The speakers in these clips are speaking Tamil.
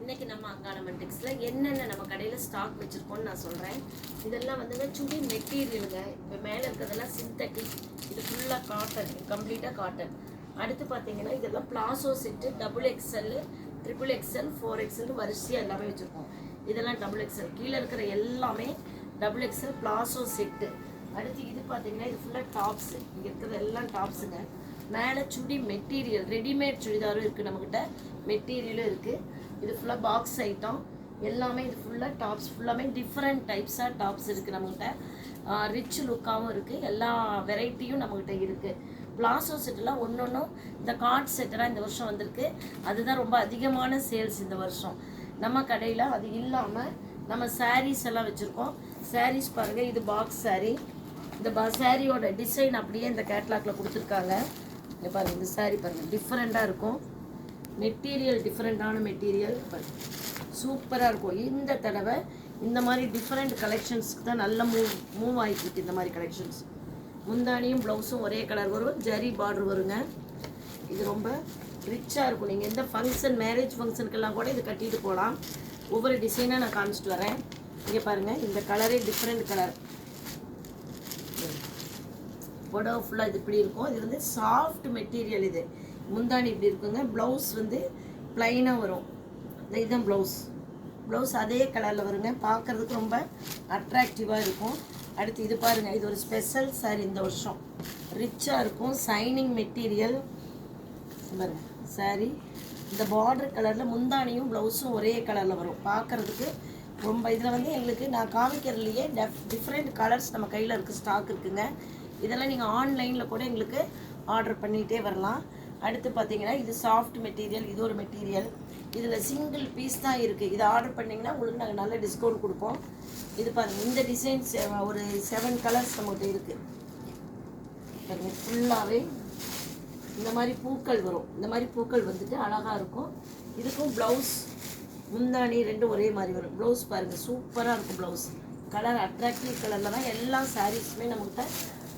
இன்னைக்கு நம்ம அங்காளமன்டெக்ஸ்ல என்னென்ன நம்ம கடையில் ஸ்டாக் வச்சுருக்கோம்னு நான் சொல்கிறேன். இதெல்லாம் வந்துங்க சுடி மெட்டீரியலுங்க. இப்போ மேலே இருக்கிறதெல்லாம் சிந்தட்டிக், இது ஃபுல்லாக காட்டன், கம்ப்ளீட்டாக காட்டன். அடுத்து பார்த்தீங்கன்னா இதெல்லாம் palazzo set, double XL, triple XL, 4XL வரிசையாக எல்லாமே வச்சுருக்கோம். இதெல்லாம் டபுள் எக்ஸ்எல், கீழே இருக்கிற எல்லாமே டபுள் எக்ஸ்எல் பிளாசோ செட்டு. அடுத்து இது பார்த்தீங்கன்னா இது ஃபுல்லாக டாப்ஸு, இங்கே இருக்கிறது எல்லாம் டாப்ஸுங்க. மேலே சுடி மெட்டீரியல், ரெடிமேட் சுடிதாரும் இருக்குது நம்மக்கிட்ட, மெட்டீரியலும் இருக்குது. இது ஃபுல்லாக பாக்ஸ் ஐட்டம் எல்லாமே. இது ஃபுல்லாக டாப்ஸ், ஃபுல்லாமே டிஃப்ரெண்ட் டைப்ஸாக டாப்ஸ் இருக்குது நம்மக்கிட்ட. ரிச் லுக்காகவும் இருக்குது, எல்லா வெரைட்டியும் நம்மக்கிட்ட இருக்குது. பிளாசோ செட்டெல்லாம் ஒன்றும் இந்த கார்ட் செட்டெல்லாம் இந்த வருஷம் வந்திருக்கு. அதுதான் ரொம்ப அதிகமான சேல்ஸ் இந்த வருஷம் நம்ம கடையில். அது இல்லாமல் நம்ம சாரீஸ் எல்லாம் வச்சுருக்கோம். சாரீஸ் பாருங்கள், இது பாக்ஸ் சாரீ. இந்த சாரியோட டிசைன் அப்படியே இந்த கேட்லாகில் கொடுத்துருக்காங்க. இங்கே பாருங்கள், இந்த சாரீ பாருங்கள், டிஃப்ரெண்ட்டாக இருக்கும். மெட்டீரியல் டிஃப்ரெண்ட்டான மெட்டீரியல், சூப்பராக இருக்கும். இந்த தடவை இந்த மாதிரி டிஃப்ரெண்ட் கலெக்ஷன்ஸ்க்கு தான் நல்ல மூவ் ஆகிட்டு இந்த மாதிரி கலெக்ஷன்ஸ். முந்தானியும் ப்ளவுஸும் ஒரே கலர் வரும், ஜரி பார்டர் வருங்க. இது ரொம்ப ரிச்சாக இருக்கும். நீங்கள் எந்த ஃபங்க்ஷன், மேரேஜ் ஃபங்க்ஷனுக்கெல்லாம் கூட இது கட்டிட்டு போகலாம். ஒவ்வொரு டிசைனாக நான் காமிச்சிட்டு வரேன். இங்கே பாருங்கள், இந்த கலரே டிஃப்ரெண்ட் கலர். புடவை ஃபுல்லாக இது இப்படி இருக்கும். இது வந்து சாஃப்ட் மெட்டீரியல். இது முந்தானி இப்படி இருக்குங்க. ப்ளவுஸ் வந்து ப்ளைனாக வரும். இதுதான் ப்ளவுஸ் அதே கலரில் வருங்க. பார்க்குறதுக்கு ரொம்ப அட்ராக்டிவாக இருக்கும். அடுத்து இது பாருங்கள், இது ஒரு ஸ்பெஷல் சாரீ இந்த வருஷம். ரிச்சாக இருக்கும், சைனிங் மெட்டீரியல் பாருங்க சாரீ. இந்த பார்டர் கலரில் முந்தானியும் ப்ளவுஸும் ஒரே கலரில் வரும். பார்க்குறதுக்கு ரொம்ப, இதில் வந்து எங்களுக்கு நான் காமிக்கிறதுலையே டிஃப்ரெண்ட் கலர்ஸ் நம்ம கையில் இருக்குது, ஸ்டாக் இருக்குங்க. இதெல்லாம் நீங்கள் ஆன்லைனில் கூட எங்களுக்கு ஆர்டர் பண்ணிகிட்டே வரலாம். அடுத்து பார்த்தீங்கன்னா இது சாஃப்ட் மெட்டீரியல், இது ஒரு மெட்டீரியல். இதில் சிங்கிள் பீஸ் தான் இருக்குது. இதை ஆர்டர் பண்ணிங்கன்னா உங்களுக்கு நாங்கள் நல்ல டிஸ்கவுண்ட் கொடுப்போம். இது பாருங்கள், இந்த டிசைன்ஸ் ஒரு 7 கலர்ஸ் நம்மகிட்ட இருக்குது பாருங்கள். ஃபுல்லாகவே இந்த மாதிரி பூக்கள் வரும். இந்த மாதிரி பூக்கள் வந்துட்டு அழகாக இருக்கும். இதுக்கும் ப்ளவுஸ் முந்தானி ரெண்டும் ஒரே மாதிரி வரும். ப்ளவுஸ் பாருங்கள், சூப்பராக இருக்கும். ப்ளவுஸ் கலர் அட்ராக்டிவ் கலரில் தான் எல்லா சாரீஸுமே நம்மகிட்ட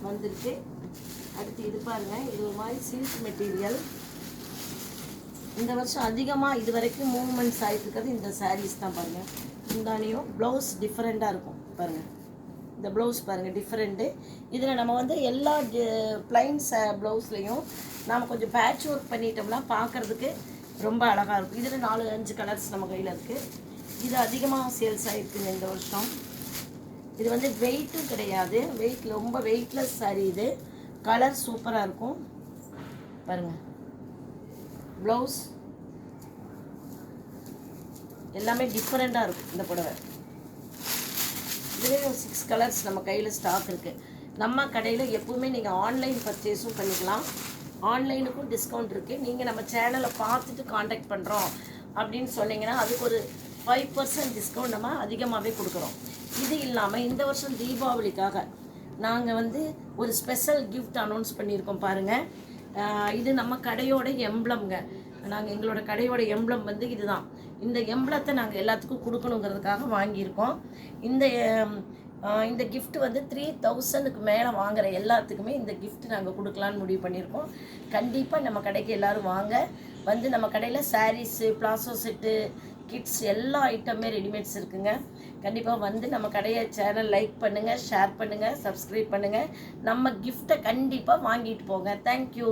வந்திருக்கு. அடுத்து இது பாருங்கள், இது ஒரு மாதிரி சில்க் மெட்டீரியல். இந்த வருஷம் அதிகமாக இது வரைக்கும் மூவ்மெண்ட்ஸ் ஆகிட்டு இருக்கிறது இந்த சாரீஸ் தான் பாருங்கள். முந்தானியும் ப்ளவுஸ் டிஃப்ரெண்ட்டாக இருக்கும் பாருங்கள். இந்த ப்ளவுஸ் பாருங்கள் டிஃப்ரெண்ட்டு. இதில் நம்ம வந்து எல்லா ப்ளைன்ஸ் ப்ளவுஸ்லேயும் நாம் கொஞ்சம் பேட்ச் ஒர்க் பண்ணிட்டோம்னா பார்க்குறதுக்கு ரொம்ப அழகாக இருக்கும். இதில் 4-5 கலர்ஸ் நம்ம கையில் இருக்குது. இது அதிகமாக சேல்ஸ் ஆகிருக்குங்க இந்த வருஷம். இது வந்து வெயிட்டும் கிடையாது, ரொம்ப வெயிட்லெஸ் சாரீ. இது கலர் சூப்பராக இருக்கும் பாருங்கள். ப்ளவுஸ் எல்லாமே டிஃப்ரெண்ட்டாக இருக்கும் இந்த புடவை. இதுவே 6 கலர்ஸ் நம்ம கையில் ஸ்டாக் இருக்குது. நம்ம கடையில் எப்போவுமே நீங்கள் ஆன்லைன் பர்ச்சேஸும் பண்ணிக்கலாம். ஆன்லைனுக்கும் டிஸ்கவுண்ட் இருக்குது. நீங்கள் நம்ம சேனலை பார்த்துட்டு காண்டாக்ட் பண்ணுறோம் அப்படின்னு சொன்னீங்கன்னா அதுக்கு ஒரு 5% டிஸ்கவுண்ட் நம்ம அதிகமாகவே கொடுக்குறோம். இது இல்லாமல் இந்த வருஷம் தீபாவளிக்காக நாங்கள் வந்து ஒரு ஸ்பெஷல் கிஃப்ட் அனௌன்ஸ் பண்ணியிருக்கோம் பாருங்கள். இது நம்ம கடையோட எம்ப்ளம்ங்க. நாங்கள் எங்களோட கடையோட எம்ப்ளம் வந்து இதுதான். இந்த எம்ப்ளத்தை நாங்கள் எல்லாத்துக்கும் கொடுக்கணுங்கிறதுக்காக வாங்கியிருக்கோம். இந்த கிஃப்ட் வந்து 3000க்கு மேலே வாங்குகிற எல்லாத்துக்குமே இந்த கிஃப்ட் நாங்கள் கொடுக்கலான்னு முடிவு பண்ணியிருக்கோம். கண்டிப்பாக நம்ம கடைக்கு எல்லோரும் வாங்க. வந்து நம்ம கடையில் சாரீஸு, பிளாசோ செட்டு, கிட்ஸ் எல்லா ஐட்டமே ரெடிமேட்ஸ் இருக்குங்க. கண்டிப்பாக வந்து நம்ம கடையை சேனல் லைக் பண்ணுங்கள், ஷேர் பண்ணுங்கள், சப்ஸ்கிரைப் பண்ணுங்கள். நம்ம கிஃப்ட்டை கண்டிப்பாக வாங்கிட்டு போங்க. தேங்க்யூ.